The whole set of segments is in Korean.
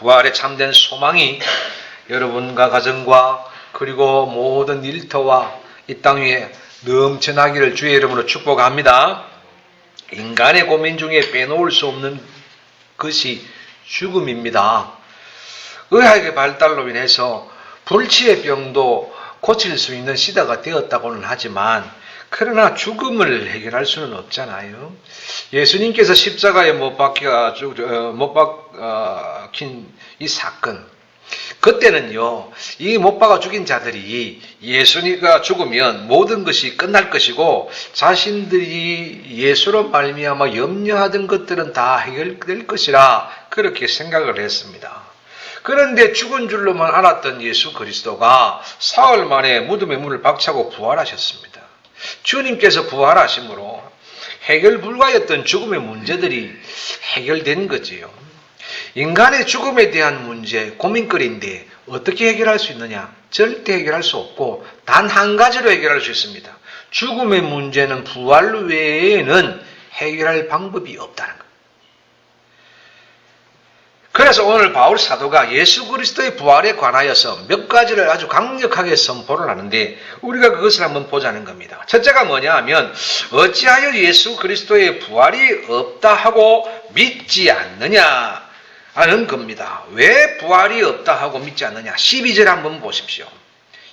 부활의 참된 소망이 여러분과 가정과 그리고 모든 일터와 이 땅 위에 넘쳐나기를 주의 이름으로 축복합니다. 인간의 고민 중에 빼놓을 수 없는 것이 죽음입니다. 의학의 발달로 인해서 불치의 병도 고칠 수 있는 시대가 되었다고는 하지만 그러나 죽음을 해결할 수는 없잖아요. 예수님께서 십자가에 못 박힌 이 사건, 그때는요, 이 못 박아 죽인 자들이 예수님가 죽으면 모든 것이 끝날 것이고 자신들이 예수로 말미암아 염려하던 것들은 다 해결될 것이라 그렇게 생각을 했습니다. 그런데 죽은 줄로만 알았던 예수 그리스도가 사흘 만에 무덤의 문을 박차고 부활하셨습니다. 주님께서 부활하심으로 해결 불가였던 죽음의 문제들이 해결된 거지요. 인간의 죽음에 대한 문제, 고민거리인데 어떻게 해결할 수 있느냐? 절대 해결할 수 없고 단 한 가지로 해결할 수 있습니다. 죽음의 문제는 부활 외에는 해결할 방법이 없다는 것. 그래서 오늘 바울 사도가 예수 그리스도의 부활에 관하여서 몇 가지를 아주 강력하게 선포를 하는데 우리가 그것을 한번 보자는 겁니다. 첫째가 뭐냐 하면 어찌하여 예수 그리스도의 부활이 없다 하고 믿지 않느냐 하는 겁니다. 왜 부활이 없다 하고 믿지 않느냐? 12절 한번 보십시오.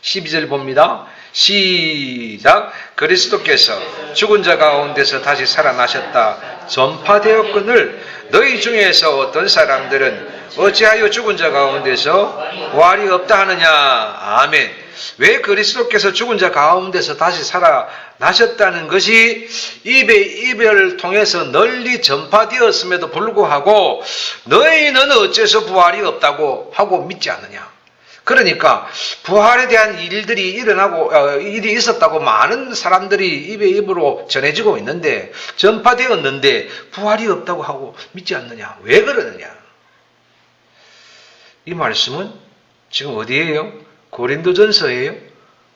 12절 봅니다. 시작. 그리스도께서 죽은 자 가운데서 다시 살아나셨다 전파되었거늘 너희 중에서 어떤 사람들은 어찌하여 죽은 자 가운데서 부활이 없다 하느냐. 아멘. 왜 그리스도께서 죽은 자 가운데서 다시 살아나셨다는 것이 입을 통해서 널리 전파되었음에도 불구하고 너희는 어째서 부활이 없다고 하고 믿지 않느냐. 그러니까 부활에 대한 일들이 일이 있었다고 많은 사람들이 입으로 전해지고 있는데 전파되었는데 부활이 없다고 하고 믿지 않느냐. 왜 그러느냐. 이 말씀은 지금 어디예요? 고린도전서예요?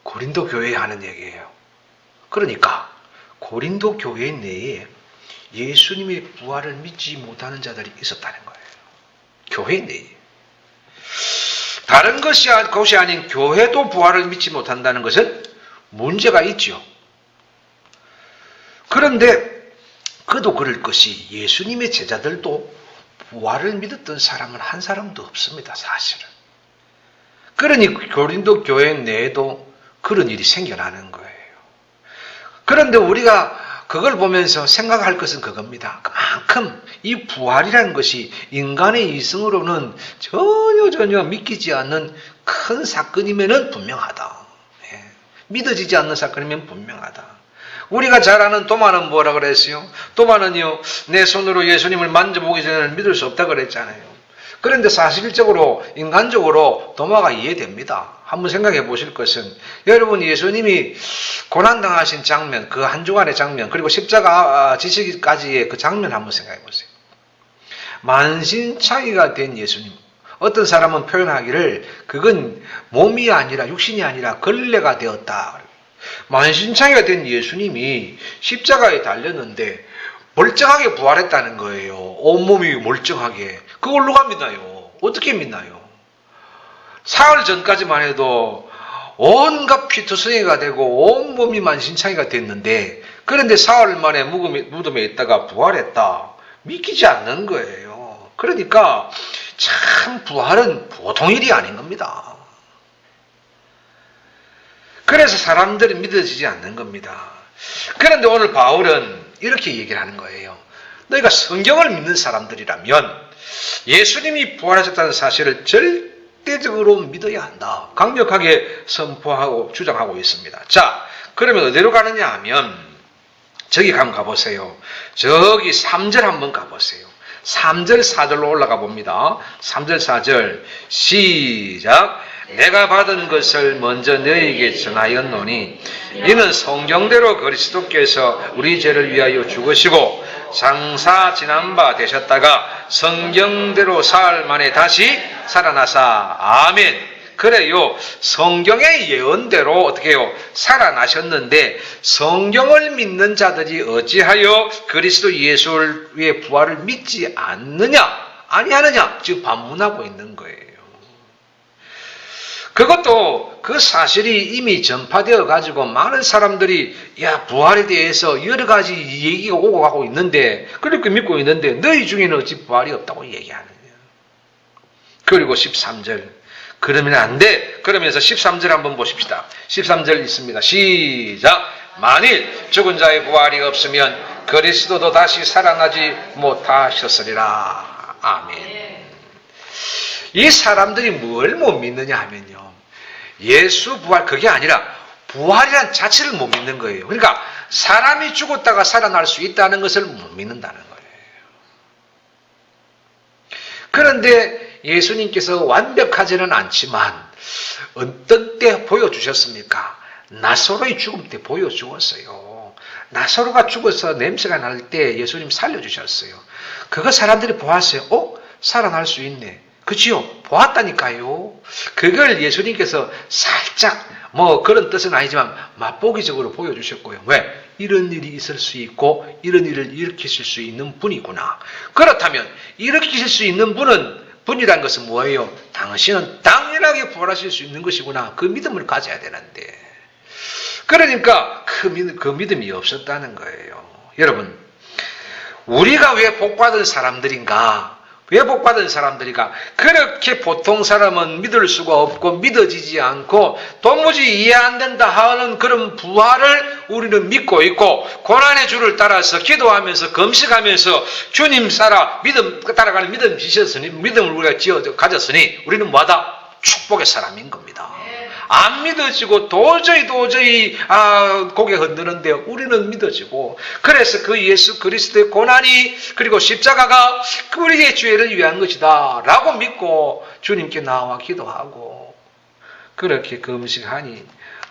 고린도 교회에 하는 얘기예요. 그러니까 고린도 교회 내에 예수님의 부활을 믿지 못하는 자들이 있었다는 거예요. 교회 내에. 다른 것이 아닌 교회도 부활을 믿지 못한다는 것은 문제가 있죠. 그런데 그도 그럴 것이 예수님의 제자들도 부활을 믿었던 사람은 한 사람도 없습니다. 사실은. 그러니 고린도 교회 내에도 그런 일이 생겨나는 거예요. 그런데 우리가 그걸 보면서 생각할 것은 그겁니다. 그만큼 이 부활이라는 것이 인간의 이성으로는 전혀 믿기지 않는 큰 사건이면 분명하다. 믿어지지 않는 사건이면 분명하다. 우리가 잘 아는 도마는 뭐라 그랬어요? 도마는요, 내 손으로 예수님을 만져보기 전에는 믿을 수 없다 그랬잖아요. 그런데 사실적으로 인간적으로 도마가 이해됩니다. 한번 생각해 보실 것은 여러분 예수님이 고난당하신 장면, 그 한 주간의 장면, 그리고 십자가 지시기까지의 그 장면 한번 생각해 보세요. 만신창이가 된 예수님. 어떤 사람은 표현하기를 그건 몸이 아니라 육신이 아니라 걸레가 되었다. 만신창이가 된 예수님이 십자가에 달렸는데 멀쩡하게 부활했다는 거예요. 온몸이 멀쩡하게. 그걸 누가 믿나요? 어떻게 믿나요? 사흘 전까지만 해도 온갖 피투성이가 되고 온몸이 만신창이가 됐는데 그런데 사흘 만에 무덤에 있다가 부활했다. 믿기지 않는 거예요. 그러니까 참 부활은 보통 일이 아닌 겁니다. 그래서 사람들이 믿어지지 않는 겁니다. 그런데 오늘 바울은 이렇게 얘기를 하는 거예요. 너희가 성경을 믿는 사람들이라면 예수님이 부활하셨다는 사실을 절대적으로 믿어야 한다. 강력하게 선포하고 주장하고 있습니다. 자, 그러면 어디로 가느냐 하면 저기 한번 가보세요. 저기 3절 한번 가보세요. 3절 4절로 올라가 봅니다. 3절 4절 시작. 내가 받은 것을 먼저 너희에게 전하였노니 이는 성경대로 그리스도께서 우리 죄를 위하여 죽으시고 장사 지난 바 되셨다가 성경대로 사흘 만에 다시 살아나사. 아멘. 그래요. 성경의 예언대로 어떻게 해요? 살아나셨는데 성경을 믿는 자들이 어찌하여 그리스도 예수의 부활을 믿지 않느냐? 아니하느냐? 지금 반문하고 있는 거예요. 그것도 그 사실이 이미 전파되어 가지고 많은 사람들이 야 부활에 대해서 여러 가지 얘기가 오고 가고 있는데 그렇게 믿고 있는데 너희 중에는 어찌 부활이 없다고 얘기하느냐. 그리고 13절 그러면 안 돼. 그러면서 13절 한번 보십시다. 13절 있습니다. 시작. 만일 죽은 자의 부활이 없으면 그리스도도 다시 살아나지 못하셨으리라. 아멘. 이 사람들이 뭘 못 믿느냐 하면요. 예수 부활 그게 아니라 부활이란 자체를 못 믿는 거예요. 그러니까 사람이 죽었다가 살아날 수 있다는 것을 못 믿는다는 거예요. 그런데 예수님께서 완벽하지는 않지만 어떤 때 보여주셨습니까? 나사로의 죽음 때 보여주었어요. 나사로가 죽어서 냄새가 날 때 예수님 살려주셨어요. 그거 사람들이 보았어요. 살아날 수 있네. 그치요? 보았다니까요. 그걸 예수님께서 살짝 그런 뜻은 아니지만 맛보기적으로 보여주셨고요. 왜? 이런 일이 있을 수 있고 이런 일을 일으키실 수 있는 분이구나. 그렇다면 일으키실 수 있는 분이란 것은 뭐예요? 당신은 당연하게 부활하실 수 있는 것이구나. 그 믿음을 가져야 되는데 그러니까 그 믿음이 없었다는 거예요. 여러분 우리가 왜 복받은 사람들인가? 왜 복받은 사람들이가 그렇게 보통 사람은 믿을 수가 없고 믿어지지 않고 도무지 이해 안 된다 하는 그런 부활을 우리는 믿고 있고 고난의 주를 따라서 기도하면서 금식하면서 주님 따라가는 믿음을 우리가 가졌으니 우리는 뭐하다? 축복의 사람인 겁니다. 안 믿어지고 도저히 고개 흔드는데 우리는 믿어지고 그래서 그 예수 그리스도의 고난이 그리고 십자가가 우리의 죄를 위한 것이다 라고 믿고 주님께 나와 기도하고 그렇게 금식하니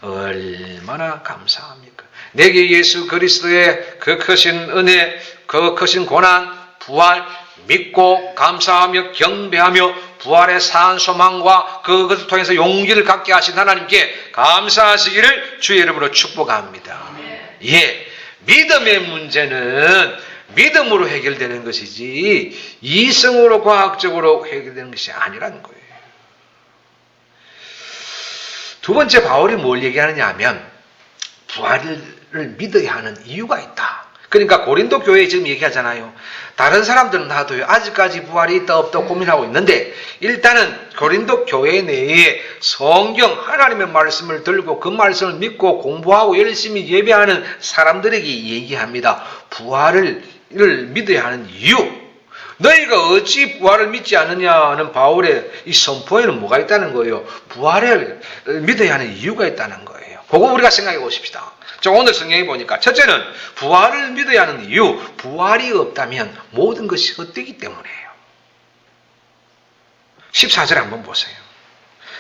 얼마나 감사합니까? 내게 예수 그리스도의 그 크신 은혜 그 크신 고난 부활 믿고 감사하며 경배하며 부활의 산 소망과 그것을 통해서 용기를 갖게 하신 하나님께 감사하시기를 주의 이름으로 축복합니다. 예, 믿음의 문제는 믿음으로 해결되는 것이지 이성으로 과학적으로 해결되는 것이 아니라는 거예요. 두 번째 바울이 뭘 얘기하느냐 하면 부활을 믿어야 하는 이유가 있다. 그러니까 고린도 교회에 지금 얘기하잖아요. 다른 사람들은 다도요. 아직까지 부활이 있다 없다 고민하고 있는데 일단은 고린도 교회 내에 성경 하나님의 말씀을 들고 그 말씀을 믿고 공부하고 열심히 예배하는 사람들에게 얘기합니다. 부활을 믿어야 하는 이유. 너희가 어찌 부활을 믿지 않느냐는 바울의 이 선포에는 뭐가 있다는 거예요? 부활을 믿어야 하는 이유가 있다는 거예요. 그거 우리가 생각해 보십시다. 오늘 성경에 보니까 첫째는 부활을 믿어야 하는 이유, 부활이 없다면 모든 것이 헛되기 때문이에요. 14절 한번 보세요.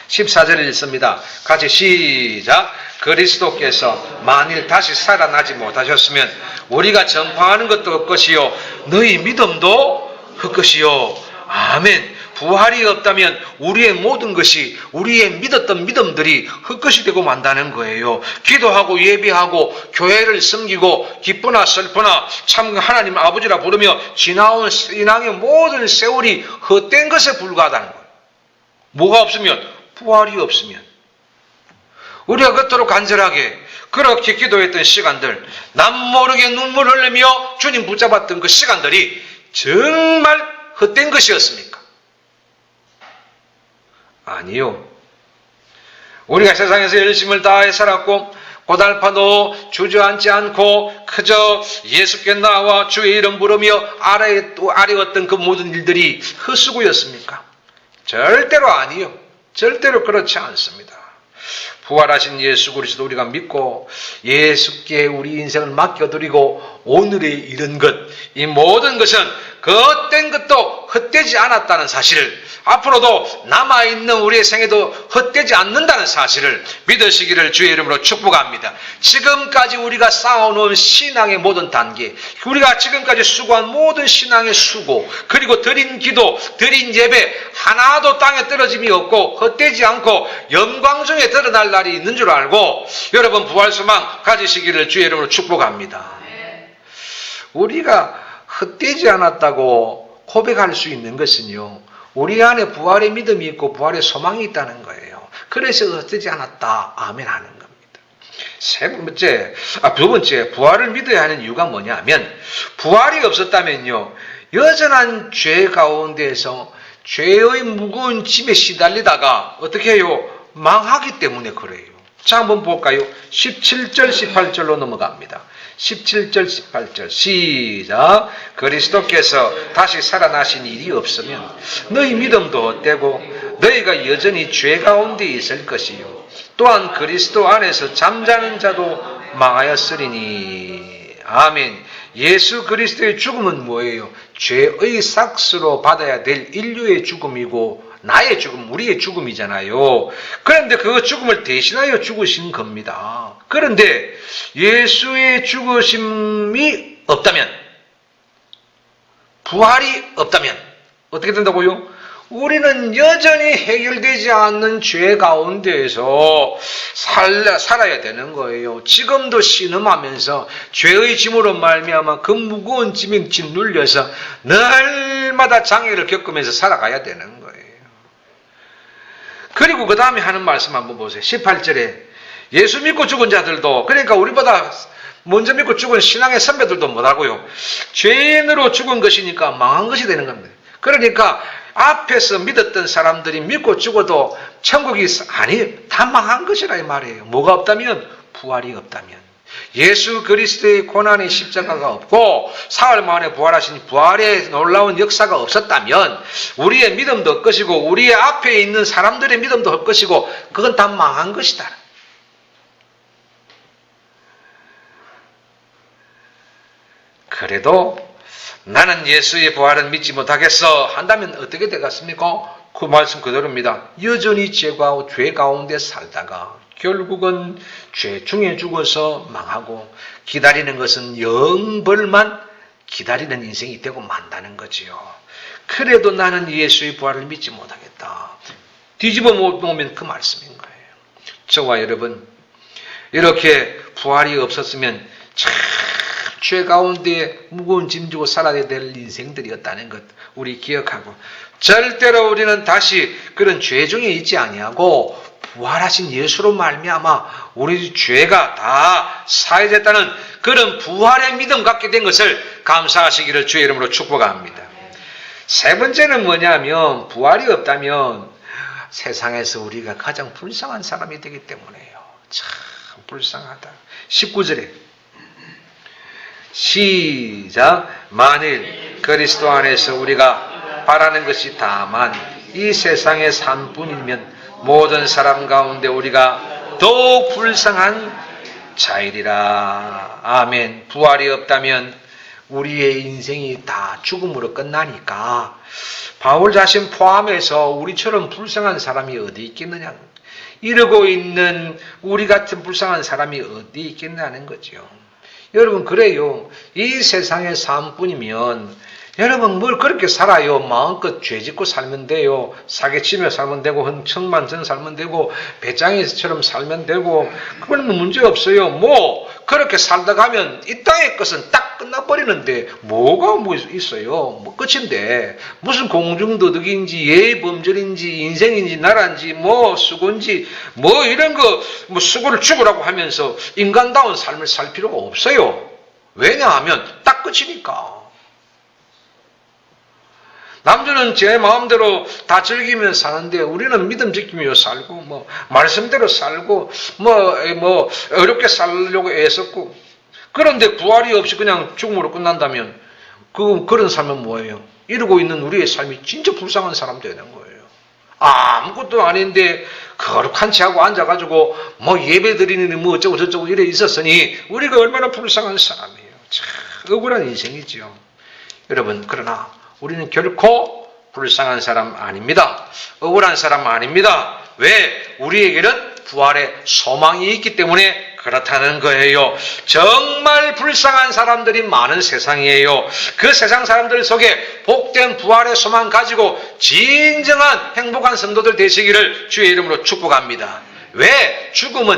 14절에 있습니다. 같이 시작. 그리스도께서 만일 다시 살아나지 못하셨으면 우리가 전파하는 것도 헛것이요 너희 믿음도 헛것이요. 아멘. 부활이 없다면 우리의 모든 것이 우리의 믿었던 믿음들이 헛것이 되고 만다는 거예요. 기도하고 예배하고 교회를 섬기고 기쁘나 슬프나 참 하나님 아버지라 부르며 지나온 신앙의 모든 세월이 헛된 것에 불과하다는 거예요. 뭐가 없으면? 부활이 없으면. 우리가 그토록 간절하게 그렇게 기도했던 시간들, 남모르게 눈물 흘리며 주님 붙잡았던 그 시간들이 정말 헛된 것이었습니까? 아니요. 우리가 세상에서 열심을 다해 살았고 고달파도 주저앉지 않고 그저 예수께 나와 주의 이름 부르며 아뢰었던 그 모든 일들이 헛수고였습니까? 절대로 아니요. 절대로 그렇지 않습니다. 부활하신 예수 그리스도 우리가 믿고 예수께 우리 인생을 맡겨드리고 오늘에 이른 것, 이 모든 것은 그 어떤 것도 헛되지 않았다는 사실을, 앞으로도 남아있는 우리의 생애도 헛되지 않는다는 사실을 믿으시기를 주의 이름으로 축복합니다. 지금까지 우리가 쌓아놓은 신앙의 모든 단계, 우리가 지금까지 수고한 모든 신앙의 수고, 그리고 드린 기도, 드린 예배 하나도 땅에 떨어짐이 없고 헛되지 않고 영광 중에 드러날 날이 있는 줄 알고 여러분 부활소망 가지시기를 주의 이름으로 축복합니다. 우리가 헛되지 않았다고 고백할 수 있는 것은요, 우리 안에 부활의 믿음이 있고 부활의 소망이 있다는 거예요. 그래서 헛되지 않았다. 아멘 하는 겁니다. 두 번째, 부활을 믿어야 하는 이유가 뭐냐면, 부활이 없었다면요, 여전한 죄 가운데에서 죄의 무거운 짐에 시달리다가 어떻게 해요? 망하기 때문에 그래요. 자, 한번 볼까요? 17절, 18절로 넘어갑니다. 17절, 18절 시작. 그리스도께서 다시 살아나신 일이 없으면 너희 믿음도 헛되고 너희가 여전히 죄 가운데 있을 것이요 또한 그리스도 안에서 잠자는 자도 망하였으리니. 아멘. 예수 그리스도의 죽음은 뭐예요? 죄의 삭스로 받아야 될 인류의 죽음이고 나의 죽음, 우리의 죽음이잖아요. 그런데 그 죽음을 대신하여 죽으신 겁니다. 그런데 예수의 죽으심이 없다면, 부활이 없다면 어떻게 된다고요? 우리는 여전히 해결되지 않는 죄 가운데에서 살아야 되는 거예요. 지금도 신음하면서 죄의 짐으로 말미암아 그 무거운 짐에 짓눌려서 날마다 장애를 겪으면서 살아가야 되는 거예요. 그리고 그 다음에 하는 말씀 한번 보세요. 18절에 예수 믿고 죽은 자들도, 그러니까 우리보다 먼저 믿고 죽은 신앙의 선배들도 뭐라고요? 죄인으로 죽은 것이니까 망한 것이 되는 겁니다. 그러니까 앞에서 믿었던 사람들이 믿고 죽어도 천국이 다 망한 것이라 이 말이에요. 뭐가 없다면? 부활이 없다면. 예수 그리스도의 고난의 십자가가 없고 사흘 만에 부활하신 부활의 놀라운 역사가 없었다면 우리의 믿음도 헛것이고 우리의 앞에 있는 사람들의 믿음도 헛것이고 그건 다 망한 것이다. 그래도 나는 예수의 부활은 믿지 못하겠어 한다면 어떻게 되겠습니까? 그 말씀 그대로입니다. 여전히 죄 가운데 살다가 결국은 죄 중에 죽어서 망하고 기다리는 것은 영벌만 기다리는 인생이 되고 만다는 거지요. 그래도 나는 예수의 부활을 믿지 못하겠다. 뒤집어 보면 그 말씀인 거예요. 저와 여러분, 이렇게 부활이 없었으면 참 죄 가운데 무거운 짐 지고 살아야 될 인생들이었다는 것 우리 기억하고, 절대로 우리는 다시 그런 죄 중에 있지 아니하고 부활하신 예수로 말미암아 우리 죄가 다 사해졌다는 그런 부활의 믿음 갖게 된 것을 감사하시기를 주의 이름으로 축복합니다. 세 번째는 뭐냐면, 부활이 없다면 세상에서 우리가 가장 불쌍한 사람이 되기 때문에요. 참 불쌍하다. 19절에 시작. 만일 그리스도 안에서 우리가 바라는 것이 다만 이 세상의 삶뿐이면 모든 사람 가운데 우리가 더욱 불쌍한 자이리라. 아멘. 부활이 없다면 우리의 인생이 다 죽음으로 끝나니까 바울 자신 포함해서 우리처럼 불쌍한 사람이 어디 있겠느냐. 이러고 있는 우리 같은 불쌍한 사람이 어디 있겠냐는 거죠. 여러분, 그래요. 이 세상의 삶뿐이면 여러분 뭘 그렇게 살아요. 마음껏 죄짓고 살면 돼요. 사기치며 살면 되고 흥청만전 살면 되고 배짱이처럼 살면 되고 그건 뭐 문제 없어요. 뭐 그렇게 살다 가면 이 땅의 것은 딱 끝나버리는데 뭐가 뭐 있어요. 뭐 끝인데 무슨 공중도덕인지 예의범절인지 인생인지 나라인지 뭐 수고인지 뭐 이런 거 뭐 수고를 죽으라고 하면서 인간다운 삶을 살 필요가 없어요. 왜냐하면 딱 끝이니까. 남들은 제 마음대로 다 즐기면서 사는데 우리는 믿음 지키며 살고 뭐 말씀대로 살고 뭐 어렵게 살려고 애썼고, 그런데 부활이 없이 그냥 죽음으로 끝난다면 그런 삶은 뭐예요? 이러고 있는 우리의 삶이 진짜 불쌍한 사람 되는 거예요. 아무것도 아닌데 거룩한 채 하고 앉아가지고 뭐 예배 드리는 뭐 어쩌고 저쩌고 이래 있었으니 우리가 얼마나 불쌍한 사람이에요. 참 억울한 인생이지요. 여러분, 그러나 우리는 결코 불쌍한 사람 아닙니다. 억울한 사람 아닙니다. 왜? 우리에게는 부활의 소망이 있기 때문에 그렇다는 거예요. 정말 불쌍한 사람들이 많은 세상이에요. 그 세상 사람들 속에 복된 부활의 소망 가지고 진정한 행복한 성도들 되시기를 주의 이름으로 축복합니다. 왜?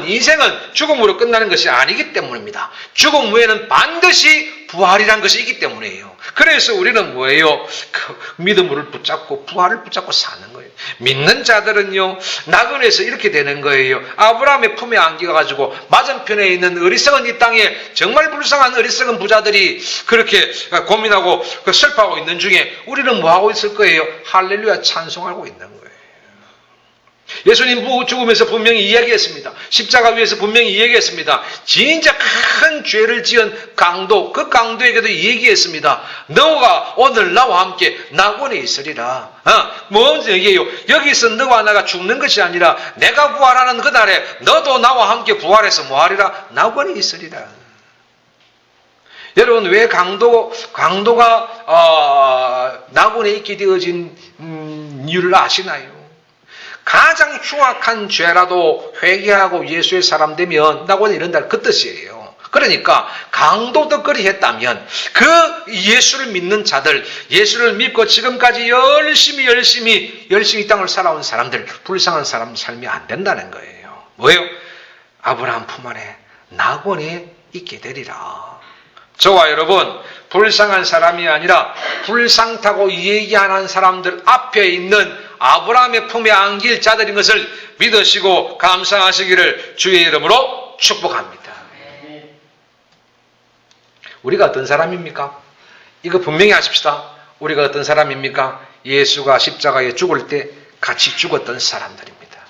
인생은 죽음으로 끝나는 것이 아니기 때문입니다. 죽음 후에는 반드시 부활이란 것이 있기 때문이에요. 그래서 우리는 뭐예요? 그 믿음을 붙잡고 부활을 붙잡고 사는 거예요. 믿는 자들은요, 나그네에서 이렇게 되는 거예요. 아브라함의 품에 안겨가지고 맞은편에 있는 어리석은 이 땅에 정말 불쌍한 어리석은 부자들이 그렇게 고민하고 슬퍼하고 있는 중에 우리는 뭐 하고 있을 거예요? 할렐루야 찬송하고 있는 거예요. 예수님 죽으면서 분명히 이야기했습니다. 십자가 위에서 분명히 이야기했습니다. 진짜 큰 죄를 지은 강도, 그 강도에게도 얘기했습니다. 너가 오늘 나와 함께 낙원에 있으리라. 뭔 얘기예요? 여기서 너와 나가 죽는 것이 아니라 내가 부활하는 그날에 너도 나와 함께 부활해서 뭐하리라? 낙원에 있으리라. 여러분, 왜 강도가 낙원에 있게 되어진 이유를 아시나요? 가장 흉악한 죄라도 회개하고 예수의 사람 되면 낙원에 이른다, 그 뜻이에요. 그러니까 강도도 그리했다면 그 예수를 믿는 자들, 예수를 믿고 지금까지 열심히 이 땅을 살아온 사람들, 불쌍한 사람 삶이 안 된다는 거예요. 뭐예요? 아브라함 품 안에 낙원에 있게 되리라. 저와 여러분, 불쌍한 사람이 아니라 불쌍다고 얘기 안 한 사람들 앞에 있는 아브라함의 품에 안길 자들인 것을 믿으시고 감사하시기를 주의 이름으로 축복합니다. 우리가 어떤 사람입니까? 이거 분명히 아십시다. 우리가 어떤 사람입니까? 예수가 십자가에 죽을 때 같이 죽었던 사람들입니다.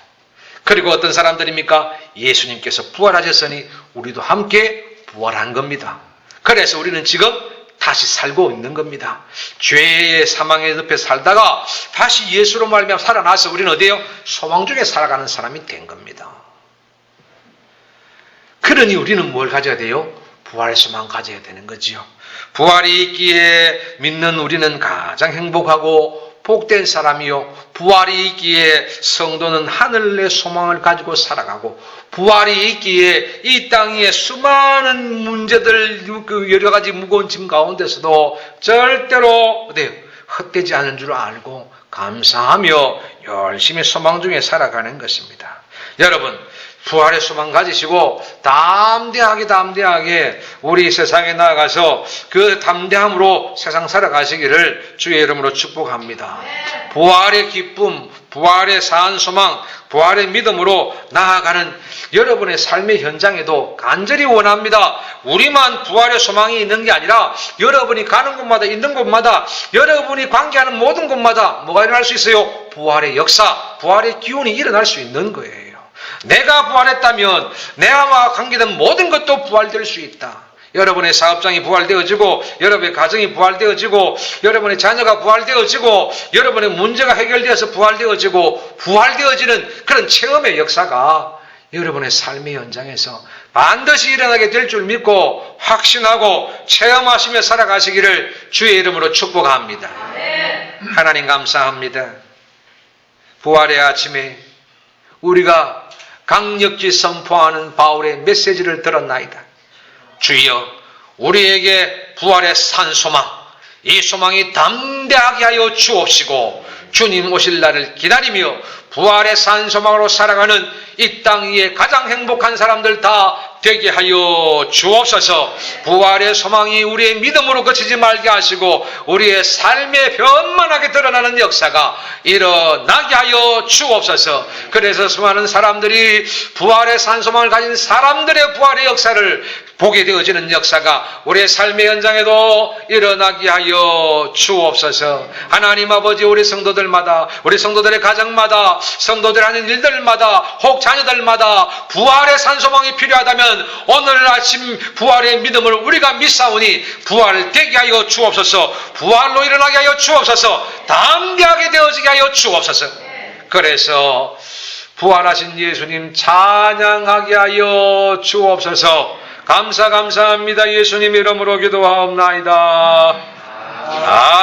그리고 어떤 사람들입니까? 예수님께서 부활하셨으니 우리도 함께 부활한 겁니다. 그래서 우리는 지금 다시 살고 있는 겁니다. 죄의 사망의 늪에 살다가 다시 예수로 말미암아 살아나서 우리는 어디에요? 소망 중에 살아가는 사람이 된 겁니다. 그러니 우리는 뭘 가져야 돼요? 부활 소망 가져야 되는 거지요. 부활이 있기에 믿는 우리는 가장 행복하고 복된 사람이요, 부활이 있기에 성도는 하늘의 소망을 가지고 살아가고, 부활이 있기에 이 땅의 수많은 문제들, 그 여러 가지 무거운 짐 가운데서도 절대로 헛되지 않은 줄 알고 감사하며 열심히 소망 중에 살아가는 것입니다. 여러분, 부활의 소망 가지시고 담대하게 우리 세상에 나아가서 그 담대함으로 세상 살아가시기를 주의 이름으로 축복합니다. 부활의 기쁨, 부활의 사한 소망, 부활의 믿음으로 나아가는 여러분의 삶의 현장에도 간절히 원합니다. 우리만 부활의 소망이 있는 게 아니라 여러분이 가는 곳마다, 있는 곳마다, 여러분이 관계하는 모든 곳마다 뭐가 일어날 수 있어요? 부활의 역사, 부활의 기운이 일어날 수 있는 거예요. 내가 부활했다면 내와 관계된 모든 것도 부활될 수 있다. 여러분의 사업장이 부활되어지고, 여러분의 가정이 부활되어지고, 여러분의 자녀가 부활되어지고, 여러분의 문제가 해결되어서 부활되어지는 그런 체험의 역사가 여러분의 삶의 현장에서 반드시 일어나게 될 줄 믿고 확신하고 체험하시며 살아가시기를 주의 이름으로 축복합니다. 하나님 감사합니다. 부활의 아침에 우리가 강력히 선포하는 바울의 메시지를 들었나이다. 주여, 우리에게 부활의 산 소망, 이 소망이 담대하게 하여 주옵시고 주님 오실 날을 기다리며 부활의 산 소망으로 살아가는 이 땅 위에 가장 행복한 사람들 다 되게 하여 주옵소서. 부활의 소망이 우리의 믿음으로 그치지 말게 하시고 우리의 삶에 변만하게 드러나는 역사가 일어나게 하여 주옵소서. 그래서 수많은 사람들이 부활의 산소망을 가진 사람들의 부활의 역사를 보게 되어지는 역사가 우리의 삶의 현장에도 일어나게 하여 주옵소서. 하나님 아버지, 우리 성도들마다, 우리 성도들의 가정마다, 성도들 하는 일들마다, 혹 자녀들마다 부활의 산소망이 필요하다면 오늘 아침 부활의 믿음을 우리가 믿사오니 부활되게 하여 주옵소서. 부활로 일어나게 하여 주옵소서. 담대하게 되어지게 하여 주옵소서. 그래서 부활하신 예수님 찬양하게 하여 주옵소서. 감사합니다. 예수님 이름으로 기도하옵나이다. 아멘.